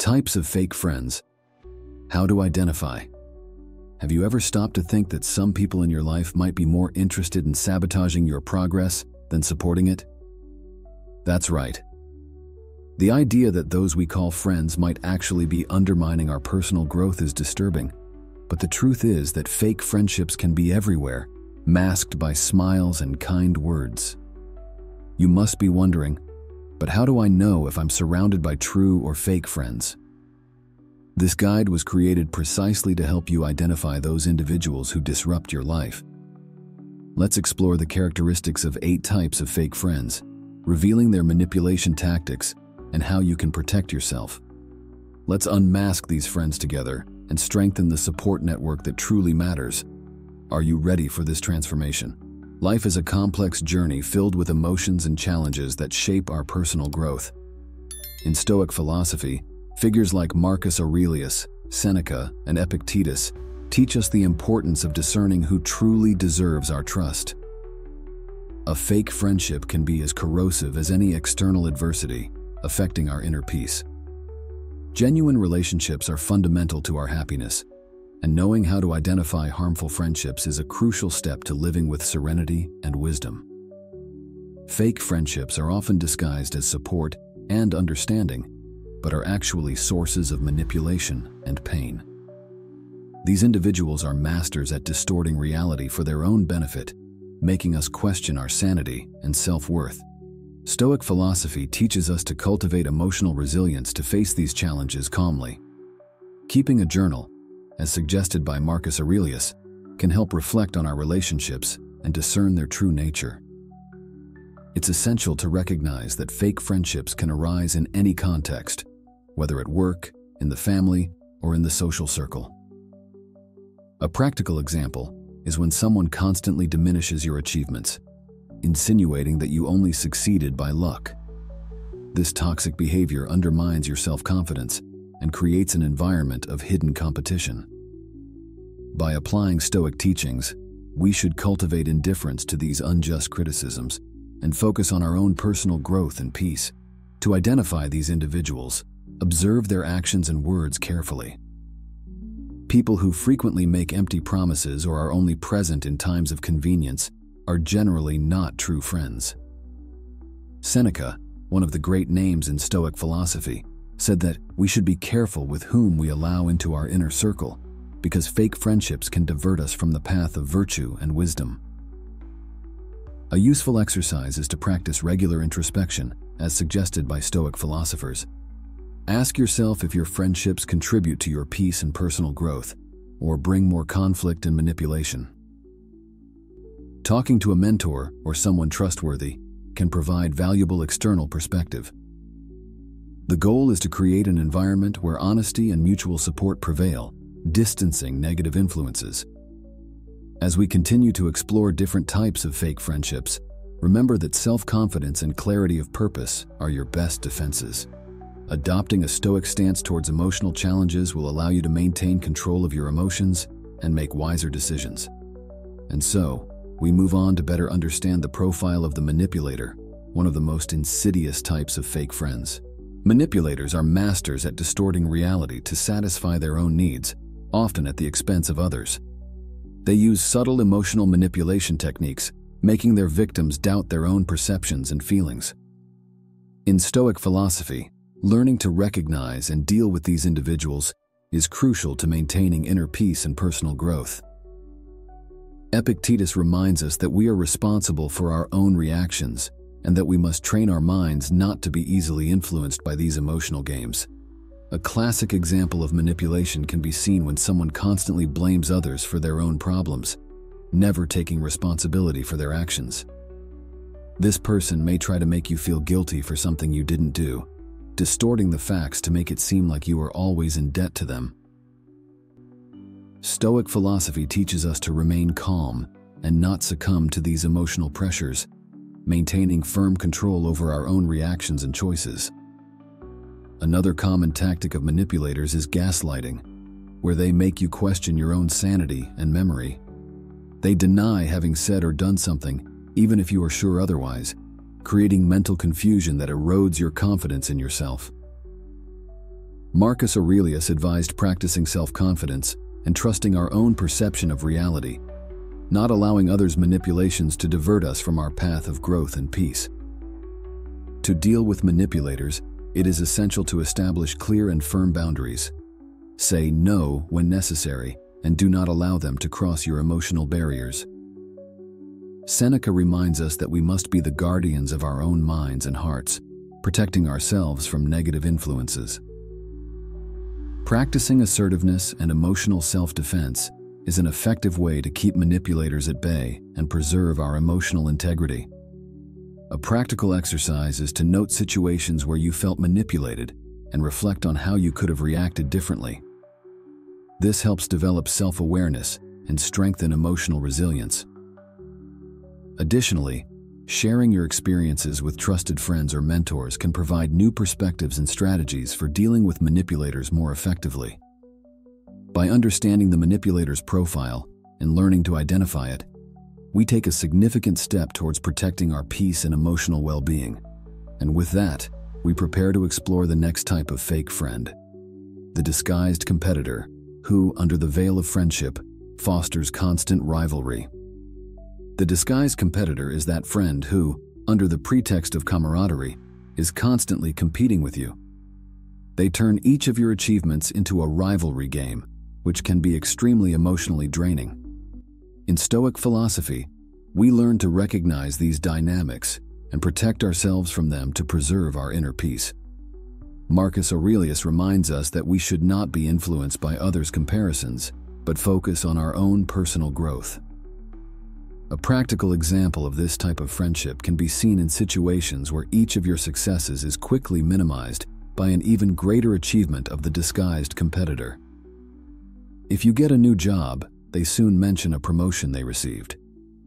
Types of fake friends. How to identify. Have you ever stopped to think that some people in your life might be more interested in sabotaging your progress than supporting it? That's right. The idea that those we call friends might actually be undermining our personal growth is disturbing. But the truth is that fake friendships can be everywhere, masked by smiles and kind words. You must be wondering, but how do I know if I'm surrounded by true or fake friends? This guide was created precisely to help you identify those individuals who disrupt your life. Let's explore the characteristics of 8 types of fake friends, revealing their manipulation tactics and how you can protect yourself. Let's unmask these friends together and strengthen the support network that truly matters. Are you ready for this transformation? Life is a complex journey filled with emotions and challenges that shape our personal growth. In Stoic philosophy, figures like Marcus Aurelius, Seneca, and Epictetus teach us the importance of discerning who truly deserves our trust. A fake friendship can be as corrosive as any external adversity, affecting our inner peace. Genuine relationships are fundamental to our happiness, and knowing how to identify harmful friendships is a crucial step to living with serenity and wisdom. Fake friendships are often disguised as support and understanding, but are actually sources of manipulation and pain. These individuals are masters at distorting reality for their own benefit, making us question our sanity and self-worth. Stoic philosophy teaches us to cultivate emotional resilience to face these challenges calmly. Keeping a journal, as suggested by Marcus Aurelius, can help reflect on our relationships and discern their true nature. It's essential to recognize that fake friendships can arise in any context, whether at work, in the family, or in the social circle. A practical example is when someone constantly diminishes your achievements, insinuating that you only succeeded by luck. This toxic behavior undermines your self-confidence and creates an environment of hidden competition. By applying Stoic teachings, we should cultivate indifference to these unjust criticisms and focus on our own personal growth and peace. To identify these individuals, observe their actions and words carefully. People who frequently make empty promises or are only present in times of convenience are generally not true friends. Seneca, one of the great names in Stoic philosophy, said that we should be careful with whom we allow into our inner circle, because fake friendships can divert us from the path of virtue and wisdom. A useful exercise is to practice regular introspection, as suggested by Stoic philosophers. Ask yourself if your friendships contribute to your peace and personal growth, or bring more conflict and manipulation. Talking to a mentor or someone trustworthy can provide valuable external perspective. The goal is to create an environment where honesty and mutual support prevail, distancing negative influences. As we continue to explore different types of fake friendships, remember that self-confidence and clarity of purpose are your best defenses. Adopting a Stoic stance towards emotional challenges will allow you to maintain control of your emotions and make wiser decisions. And so, we move on to better understand the profile of the manipulator, one of the most insidious types of fake friends. Manipulators are masters at distorting reality to satisfy their own needs, often at the expense of others. They use subtle emotional manipulation techniques, making their victims doubt their own perceptions and feelings. In Stoic philosophy, learning to recognize and deal with these individuals is crucial to maintaining inner peace and personal growth. Epictetus reminds us that we are responsible for our own reactions and that we must train our minds not to be easily influenced by these emotional games. A classic example of manipulation can be seen when someone constantly blames others for their own problems, never taking responsibility for their actions. This person may try to make you feel guilty for something you didn't do, distorting the facts to make it seem like you are always in debt to them. Stoic philosophy teaches us to remain calm and not succumb to these emotional pressures, maintaining firm control over our own reactions and choices. Another common tactic of manipulators is gaslighting, where they make you question your own sanity and memory. They deny having said or done something, even if you are sure otherwise, creating mental confusion that erodes your confidence in yourself. Marcus Aurelius advised practicing self-confidence and trusting our own perception of reality, not allowing others' manipulations to divert us from our path of growth and peace. To deal with manipulators, it is essential to establish clear and firm boundaries. Say no when necessary, and do not allow them to cross your emotional barriers. Seneca reminds us that we must be the guardians of our own minds and hearts, protecting ourselves from negative influences. Practicing assertiveness and emotional self-defense is an effective way to keep manipulators at bay and preserve our emotional integrity. A practical exercise is to note situations where you felt manipulated and reflect on how you could have reacted differently. This helps develop self-awareness and strengthen emotional resilience. Additionally, sharing your experiences with trusted friends or mentors can provide new perspectives and strategies for dealing with manipulators more effectively. By understanding the manipulator's profile and learning to identify it, we take a significant step towards protecting our peace and emotional well-being. And with that, we prepare to explore the next type of fake friend: the disguised competitor, who, under the veil of friendship, fosters constant rivalry. The disguised competitor is that friend who, under the pretext of camaraderie, is constantly competing with you. They turn each of your achievements into a rivalry game, which can be extremely emotionally draining. In Stoic philosophy, we learn to recognize these dynamics and protect ourselves from them to preserve our inner peace. Marcus Aurelius reminds us that we should not be influenced by others' comparisons, but focus on our own personal growth. A practical example of this type of friendship can be seen in situations where each of your successes is quickly minimized by an even greater achievement of the disguised competitor. If you get a new job, they soon mention a promotion they received.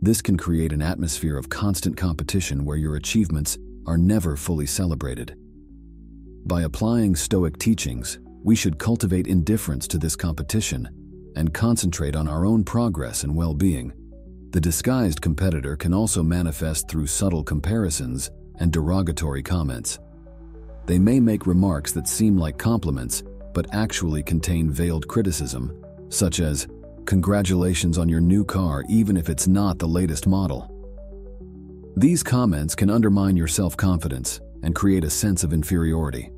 This can create an atmosphere of constant competition where your achievements are never fully celebrated. By applying Stoic teachings, we should cultivate indifference to this competition and concentrate on our own progress and well-being. The disguised competitor can also manifest through subtle comparisons and derogatory comments. They may make remarks that seem like compliments, but actually contain veiled criticism, such as, "Congratulations on your new car, even if it's not the latest model." These comments can undermine your self-confidence and create a sense of inferiority.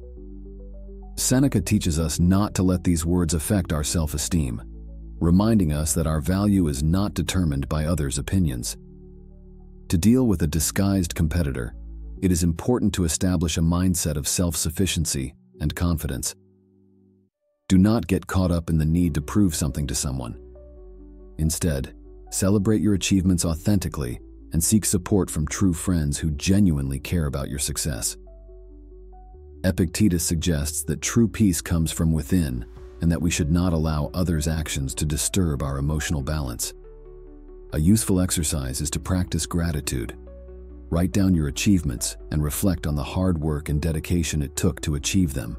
Seneca teaches us not to let these words affect our self-esteem, reminding us that our value is not determined by others' opinions. To deal with a disguised competitor, it is important to establish a mindset of self-sufficiency and confidence. Do not get caught up in the need to prove something to someone. Instead, celebrate your achievements authentically and seek support from true friends who genuinely care about your success. Epictetus suggests that true peace comes from within and that we should not allow others' actions to disturb our emotional balance. A useful exercise is to practice gratitude. Write down your achievements and reflect on the hard work and dedication it took to achieve them.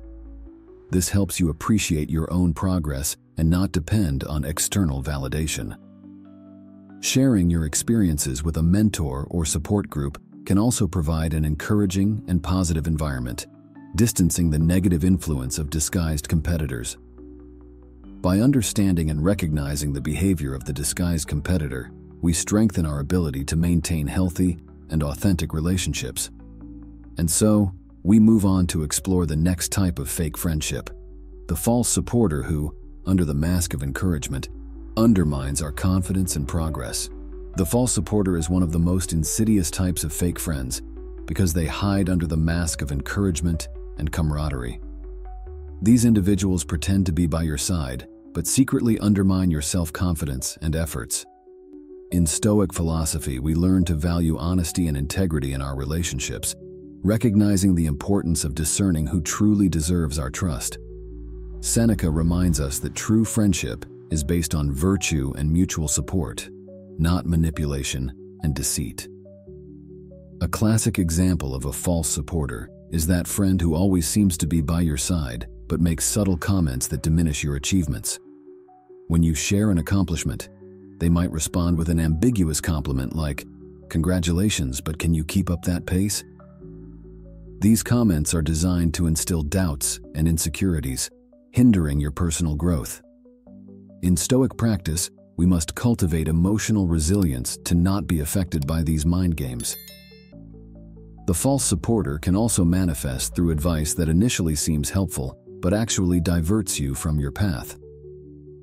This helps you appreciate your own progress and not depend on external validation. Sharing your experiences with a mentor or support group can also provide an encouraging and positive environment, distancing the negative influence of disguised competitors. By understanding and recognizing the behavior of the disguised competitor, we strengthen our ability to maintain healthy and authentic relationships. And so, we move on to explore the next type of fake friendship: the false supporter who, under the mask of encouragement, undermines our confidence and progress. The false supporter is one of the most insidious types of fake friends because they hide under the mask of encouragement and camaraderie. These individuals pretend to be by your side, but secretly undermine your self-confidence and efforts. In Stoic philosophy, we learn to value honesty and integrity in our relationships, recognizing the importance of discerning who truly deserves our trust. Seneca reminds us that true friendship is based on virtue and mutual support, not manipulation and deceit. A classic example of a false supporter is that friend who always seems to be by your side but makes subtle comments that diminish your achievements. When you share an accomplishment, they might respond with an ambiguous compliment like, "Congratulations, but can you keep up that pace?" These comments are designed to instill doubts and insecurities, hindering your personal growth. In Stoic practice, we must cultivate emotional resilience to not be affected by these mind games. The false supporter can also manifest through advice that initially seems helpful, but actually diverts you from your path.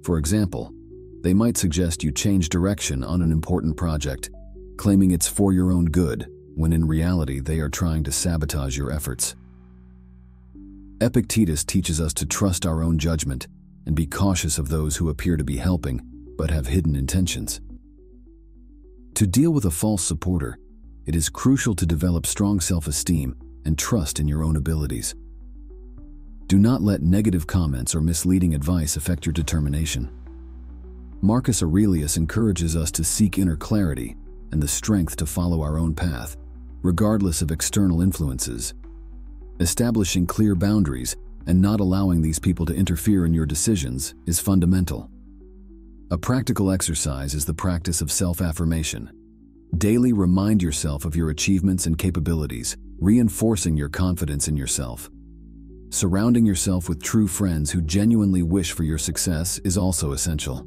For example, they might suggest you change direction on an important project, claiming it's for your own good, when in reality they are trying to sabotage your efforts. Epictetus teaches us to trust our own judgment and be cautious of those who appear to be helping but have hidden intentions. To deal with a false supporter, it is crucial to develop strong self-esteem and trust in your own abilities. Do not let negative comments or misleading advice affect your determination. Marcus Aurelius encourages us to seek inner clarity and the strength to follow our own path, regardless of external influences. Establishing clear boundaries and not allowing these people to interfere in your decisions is fundamental. A practical exercise is the practice of self-affirmation. Daily remind yourself of your achievements and capabilities, reinforcing your confidence in yourself. Surrounding yourself with true friends who genuinely wish for your success is also essential.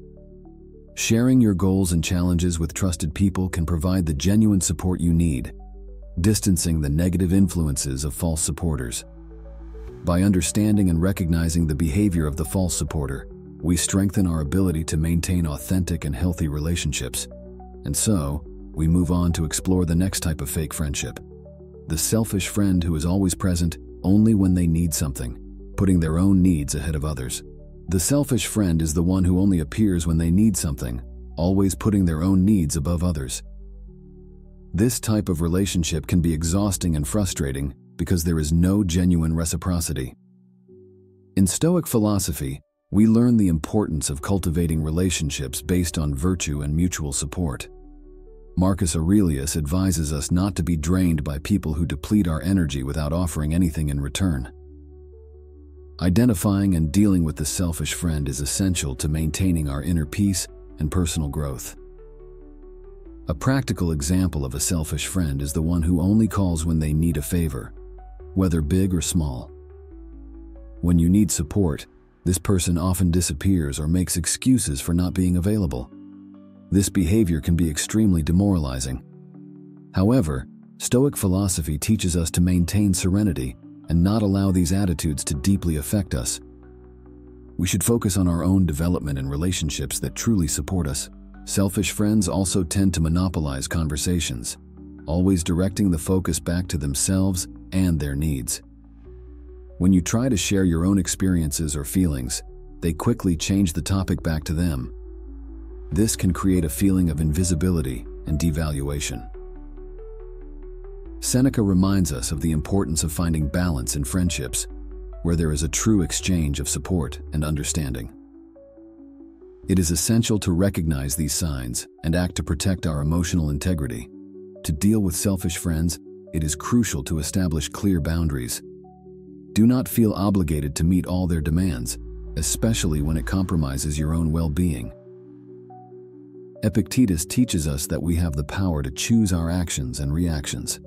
Sharing your goals and challenges with trusted people can provide the genuine support you need, distancing the negative influences of false supporters. By understanding and recognizing the behavior of the false supporter, we strengthen our ability to maintain authentic and healthy relationships. And so, we move on to explore the next type of fake friendship. The selfish friend who is always present only when they need something, putting their own needs ahead of others. The selfish friend is the one who only appears when they need something, always putting their own needs above others. This type of relationship can be exhausting and frustrating because there is no genuine reciprocity. In Stoic philosophy, we learn the importance of cultivating relationships based on virtue and mutual support. Marcus Aurelius advises us not to be drained by people who deplete our energy without offering anything in return. Identifying and dealing with the selfish friend is essential to maintaining our inner peace and personal growth. A practical example of a selfish friend is the one who only calls when they need a favor, whether big or small. When you need support, this person often disappears or makes excuses for not being available. This behavior can be extremely demoralizing. However, Stoic philosophy teaches us to maintain serenity and not allow these attitudes to deeply affect us. We should focus on our own development and relationships that truly support us. Selfish friends also tend to monopolize conversations, always directing the focus back to themselves and their needs. When you try to share your own experiences or feelings, they quickly change the topic back to them. This can create a feeling of invisibility and devaluation. Seneca reminds us of the importance of finding balance in friendships, where there is a true exchange of support and understanding. It is essential to recognize these signs and act to protect our emotional integrity. To deal with selfish friends, it is crucial to establish clear boundaries. Do not feel obligated to meet all their demands, especially when it compromises your own well-being. Epictetus teaches us that we have the power to choose our actions and reactions.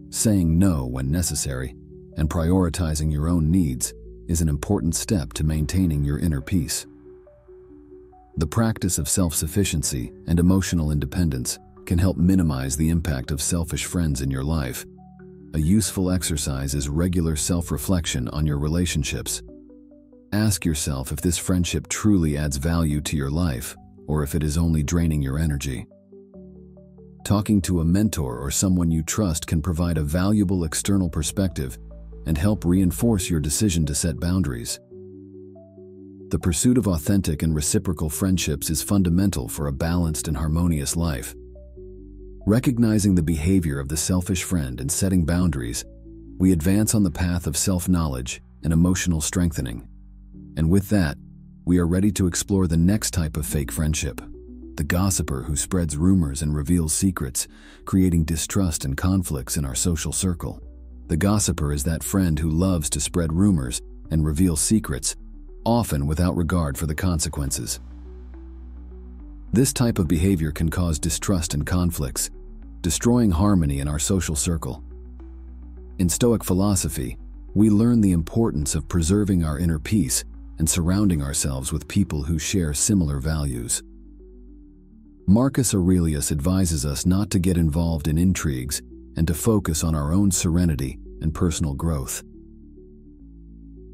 Saying no when necessary and prioritizing your own needs is an important step to maintaining your inner peace. The practice of self-sufficiency and emotional independence can help minimize the impact of selfish friends in your life. A useful exercise is regular self-reflection on your relationships. Ask yourself if this friendship truly adds value to your life or if it is only draining your energy. Talking to a mentor or someone you trust can provide a valuable external perspective and help reinforce your decision to set boundaries. The pursuit of authentic and reciprocal friendships is fundamental for a balanced and harmonious life. Recognizing the behavior of the selfish friend and setting boundaries, we advance on the path of self-knowledge and emotional strengthening. And with that, we are ready to explore the next type of fake friendship, the gossiper who spreads rumors and reveals secrets, creating distrust and conflicts in our social circle. The gossiper is that friend who loves to spread rumors and reveal secrets, often without regard for the consequences. This type of behavior can cause distrust and conflicts, destroying harmony in our social circle. In Stoic philosophy, we learn the importance of preserving our inner peace and surrounding ourselves with people who share similar values. Marcus Aurelius advises us not to get involved in intrigues and to focus on our own serenity and personal growth.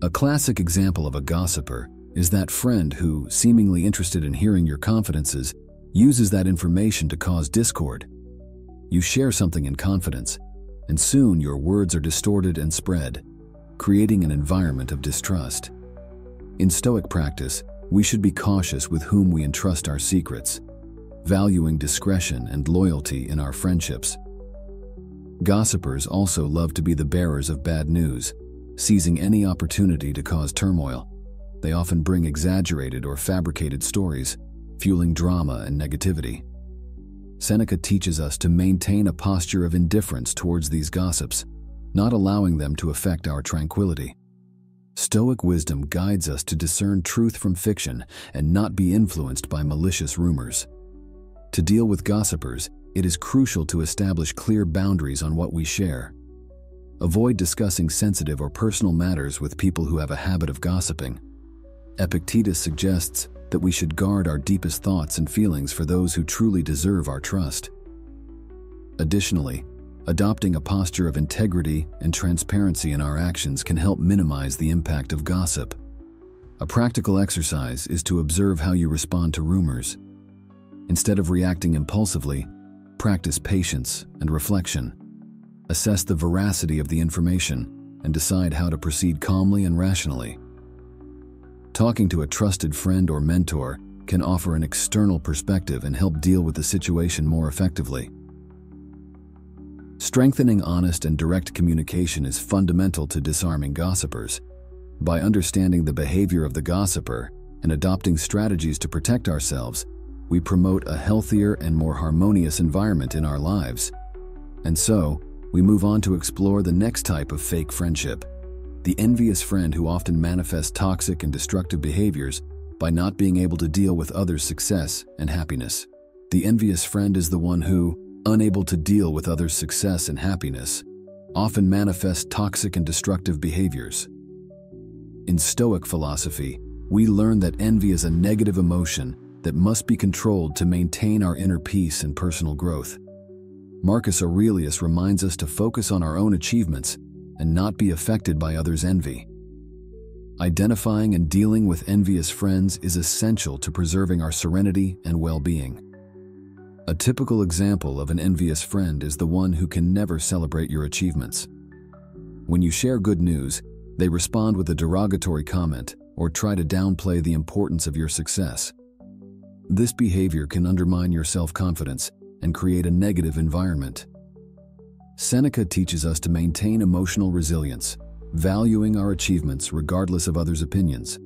A classic example of a gossiper is that friend who, seemingly interested in hearing your confidences, uses that information to cause discord. You share something in confidence, and soon your words are distorted and spread, creating an environment of distrust. In Stoic practice, we should be cautious with whom we entrust our secrets, valuing discretion and loyalty in our friendships. Gossipers also love to be the bearers of bad news, seizing any opportunity to cause turmoil. They often bring exaggerated or fabricated stories, fueling drama and negativity. Seneca teaches us to maintain a posture of indifference towards these gossips, not allowing them to affect our tranquility. Stoic wisdom guides us to discern truth from fiction and not be influenced by malicious rumors. To deal with gossipers, it is crucial to establish clear boundaries on what we share. Avoid discussing sensitive or personal matters with people who have a habit of gossiping. Epictetus suggests that we should guard our deepest thoughts and feelings for those who truly deserve our trust. Additionally, adopting a posture of integrity and transparency in our actions can help minimize the impact of gossip. A practical exercise is to observe how you respond to rumors. Instead of reacting impulsively, practice patience and reflection. Assess the veracity of the information and decide how to proceed calmly and rationally. Talking to a trusted friend or mentor can offer an external perspective and help deal with the situation more effectively. Strengthening honest and direct communication is fundamental to disarming gossipers. By understanding the behavior of the gossiper and adopting strategies to protect ourselves, we promote a healthier and more harmonious environment in our lives. And so, we move on to explore the next type of fake friendship: the envious friend who often manifests toxic and destructive behaviors by not being able to deal with others' success and happiness. The envious friend is the one who, unable to deal with others' success and happiness, often manifests toxic and destructive behaviors. In Stoic philosophy, we learn that envy is a negative emotion that must be controlled to maintain our inner peace and personal growth. Marcus Aurelius reminds us to focus on our own achievements and not be affected by others' envy. Identifying and dealing with envious friends is essential to preserving our serenity and well-being. A typical example of an envious friend is the one who can never celebrate your achievements. When you share good news, they respond with a derogatory comment or try to downplay the importance of your success. This behavior can undermine your self-confidence and create a negative environment. Seneca teaches us to maintain emotional resilience, valuing our achievements regardless of others' opinions.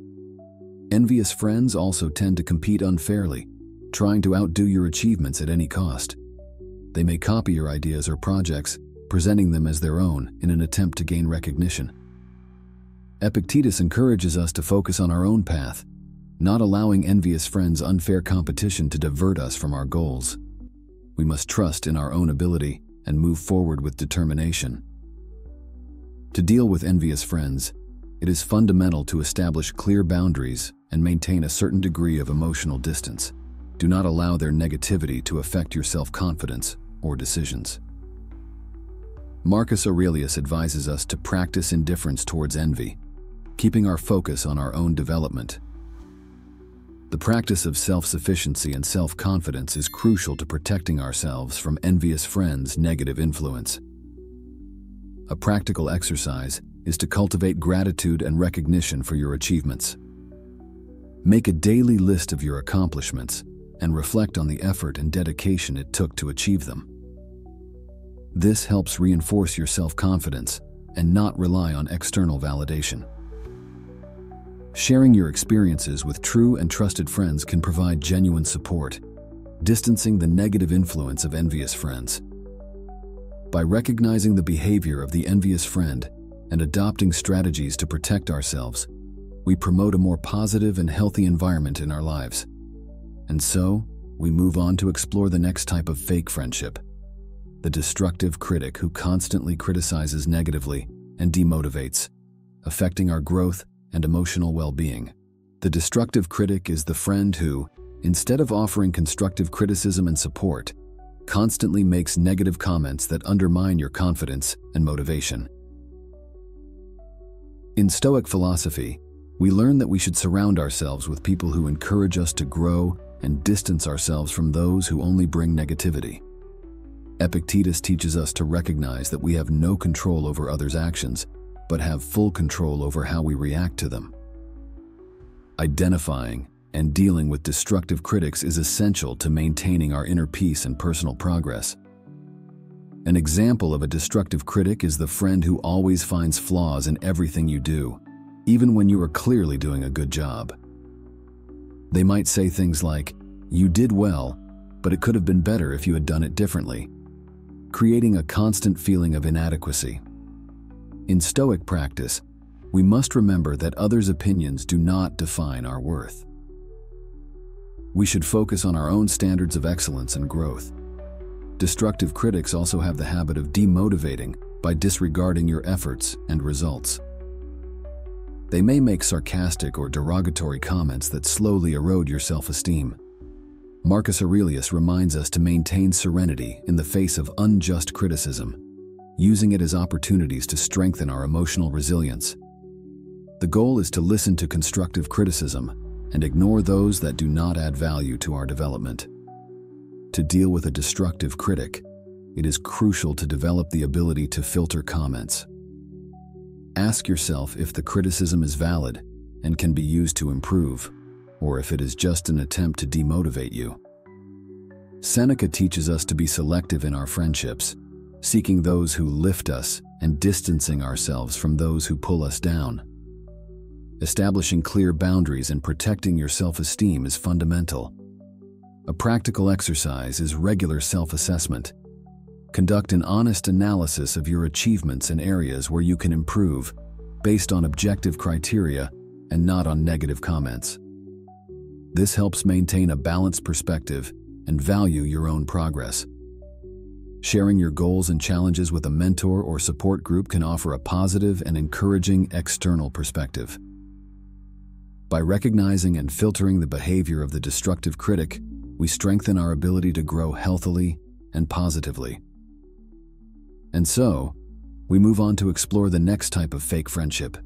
Envious friends also tend to compete unfairly, trying to outdo your achievements at any cost. They may copy your ideas or projects, presenting them as their own in an attempt to gain recognition. Epictetus encourages us to focus on our own path, not allowing envious friends' unfair competition to divert us from our goals. We must trust in our own ability and move forward with determination. To deal with envious friends, it is fundamental to establish clear boundaries and maintain a certain degree of emotional distance. Do not allow their negativity to affect your self-confidence or decisions. Marcus Aurelius advises us to practice indifference towards envy, keeping our focus on our own development. The practice of self-sufficiency and self-confidence is crucial to protecting ourselves from envious friends' negative influence. A practical exercise is to cultivate gratitude and recognition for your achievements. Make a daily list of your accomplishments and reflect on the effort and dedication it took to achieve them. This helps reinforce your self-confidence and not rely on external validation. Sharing your experiences with true and trusted friends can provide genuine support, distancing the negative influence of envious friends. By recognizing the behavior of the envious friend and adopting strategies to protect ourselves, we promote a more positive and healthy environment in our lives. And so, we move on to explore the next type of fake friendship: the destructive critic who constantly criticizes negatively and demotivates, affecting our growth and emotional well-being. The destructive critic is the friend who, instead of offering constructive criticism and support, constantly makes negative comments that undermine your confidence and motivation. In Stoic philosophy, we learn that we should surround ourselves with people who encourage us to grow and distance ourselves from those who only bring negativity. Epictetus teaches us to recognize that we have no control over others' actions, but have full control over how we react to them. Identifying and dealing with destructive critics is essential to maintaining our inner peace and personal progress. An example of a destructive critic is the friend who always finds flaws in everything you do, even when you are clearly doing a good job. They might say things like, "You did well, but it could have been better if you had done it differently," creating a constant feeling of inadequacy. In Stoic practice, we must remember that others' opinions do not define our worth. We should focus on our own standards of excellence and growth. Destructive critics also have the habit of demotivating by disregarding your efforts and results. They may make sarcastic or derogatory comments that slowly erode your self-esteem. Marcus Aurelius reminds us to maintain serenity in the face of unjust criticism, using it as opportunities to strengthen our emotional resilience. The goal is to listen to constructive criticism and ignore those that do not add value to our development. To deal with a destructive critic, it is crucial to develop the ability to filter comments. Ask yourself if the criticism is valid and can be used to improve, or if it is just an attempt to demotivate you. Seneca teaches us to be selective in our friendships, seeking those who lift us and distancing ourselves from those who pull us down. Establishing clear boundaries and protecting your self-esteem is fundamental. A practical exercise is regular self-assessment. Conduct an honest analysis of your achievements and areas where you can improve, based on objective criteria and not on negative comments. This helps maintain a balanced perspective and value your own progress. Sharing your goals and challenges with a mentor or support group can offer a positive and encouraging external perspective. By recognizing and filtering the behavior of the destructive critic, we strengthen our ability to grow healthily and positively. And so, we move on to explore the next type of fake friendship,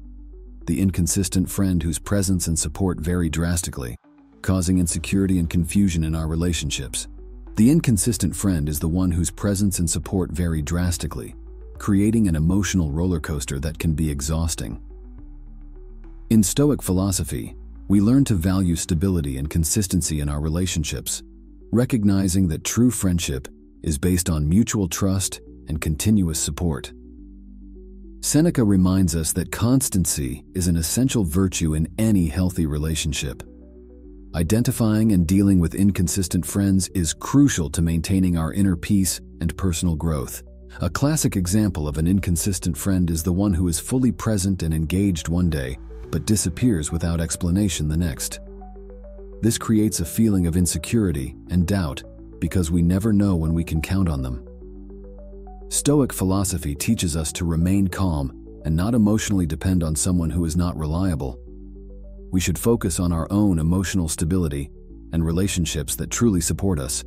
the inconsistent friend whose presence and support vary drastically, causing insecurity and confusion in our relationships. The inconsistent friend is the one whose presence and support vary drastically, creating an emotional roller coaster that can be exhausting. In Stoic philosophy, we learn to value stability and consistency in our relationships, recognizing that true friendship is based on mutual trust and continuous support. Seneca reminds us that constancy is an essential virtue in any healthy relationship. Identifying and dealing with inconsistent friends is crucial to maintaining our inner peace and personal growth. A classic example of an inconsistent friend is the one who is fully present and engaged one day, but disappears without explanation the next. This creates a feeling of insecurity and doubt because we never know when we can count on them. Stoic philosophy teaches us to remain calm and not emotionally depend on someone who is not reliable. We should focus on our own emotional stability and relationships that truly support us.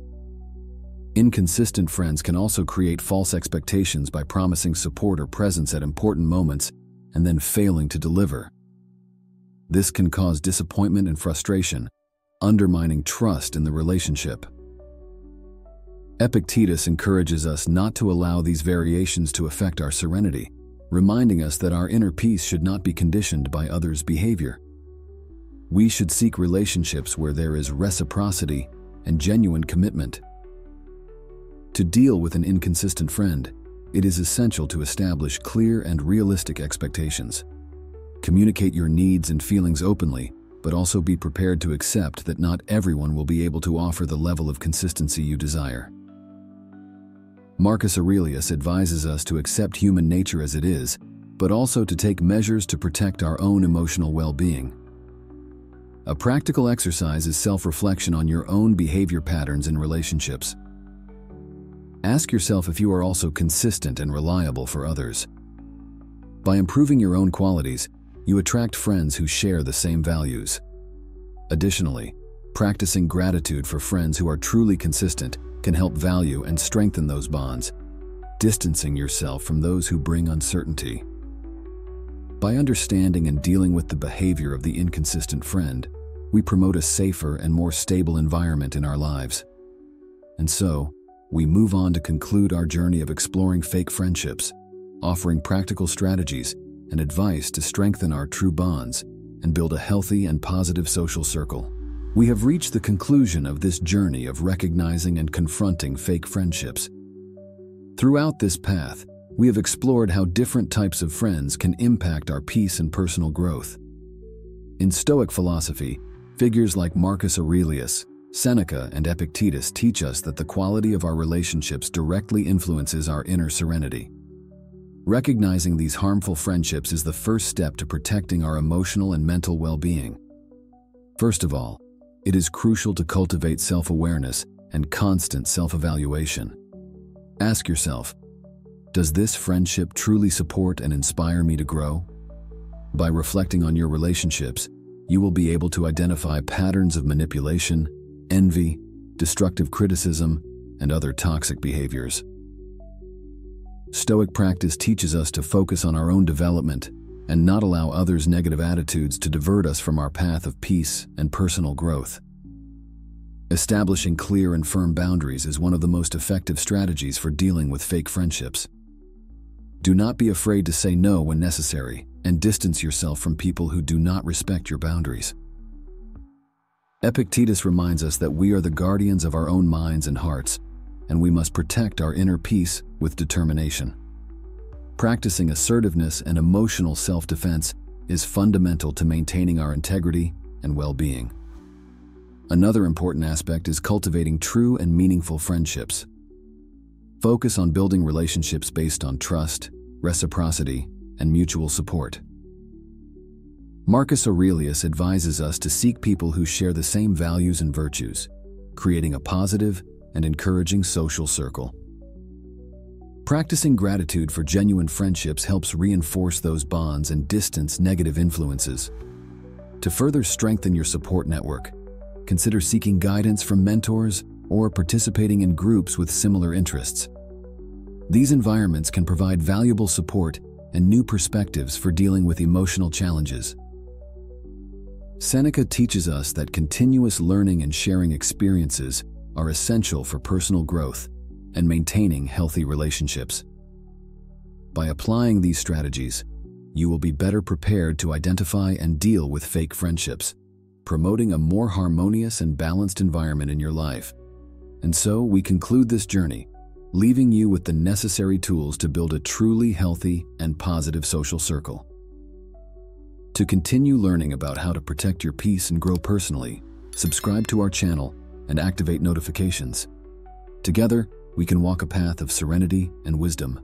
Inconsistent friends can also create false expectations by promising support or presence at important moments and then failing to deliver. This can cause disappointment and frustration, undermining trust in the relationship. Epictetus encourages us not to allow these variations to affect our serenity, reminding us that our inner peace should not be conditioned by others' behavior. We should seek relationships where there is reciprocity and genuine commitment. To deal with an inconsistent friend, it is essential to establish clear and realistic expectations. Communicate your needs and feelings openly, but also be prepared to accept that not everyone will be able to offer the level of consistency you desire. Marcus Aurelius advises us to accept human nature as it is, but also to take measures to protect our own emotional well-being. A practical exercise is self-reflection on your own behavior patterns in relationships. Ask yourself if you are also consistent and reliable for others. By improving your own qualities, you attract friends who share the same values. Additionally, practicing gratitude for friends who are truly consistent can help value and strengthen those bonds, distancing yourself from those who bring uncertainty. By understanding and dealing with the behavior of the inconsistent friend, we promote a safer and more stable environment in our lives. And so, we move on to conclude our journey of exploring fake friendships, offering practical strategies and advice to strengthen our true bonds and build a healthy and positive social circle. We have reached the conclusion of this journey of recognizing and confronting fake friendships. Throughout this path, we have explored how different types of friends can impact our peace and personal growth. In Stoic philosophy, figures like Marcus Aurelius, Seneca, and Epictetus teach us that the quality of our relationships directly influences our inner serenity. Recognizing these harmful friendships is the first step to protecting our emotional and mental well-being. First of all, it is crucial to cultivate self-awareness and constant self-evaluation. Ask yourself, does this friendship truly support and inspire me to grow? By reflecting on your relationships, you will be able to identify patterns of manipulation, envy, destructive criticism, and other toxic behaviors. Stoic practice teaches us to focus on our own development and not allow others' negative attitudes to divert us from our path of peace and personal growth. Establishing clear and firm boundaries is one of the most effective strategies for dealing with fake friendships. Do not be afraid to say no when necessary and distance yourself from people who do not respect your boundaries. Epictetus reminds us that we are the guardians of our own minds and hearts, and we must protect our inner peace with determination. Practicing assertiveness and emotional self-defense is fundamental to maintaining our integrity and well-being. Another important aspect is cultivating true and meaningful friendships. Focus on building relationships based on trust, reciprocity, and mutual support. Marcus Aurelius advises us to seek people who share the same values and virtues, creating a positive and encouraging social circle. Practicing gratitude for genuine friendships helps reinforce those bonds and distance negative influences. To further strengthen your support network, consider seeking guidance from mentors or participating in groups with similar interests. These environments can provide valuable support and new perspectives for dealing with emotional challenges. Seneca teaches us that continuous learning and sharing experiences are essential for personal growth and maintaining healthy relationships. By applying these strategies, you will be better prepared to identify and deal with fake friendships, promoting a more harmonious and balanced environment in your life. And so we conclude this journey, leaving you with the necessary tools to build a truly healthy and positive social circle. To continue learning about how to protect your peace and grow personally, subscribe to our channel and activate notifications. Together, we can walk a path of serenity and wisdom.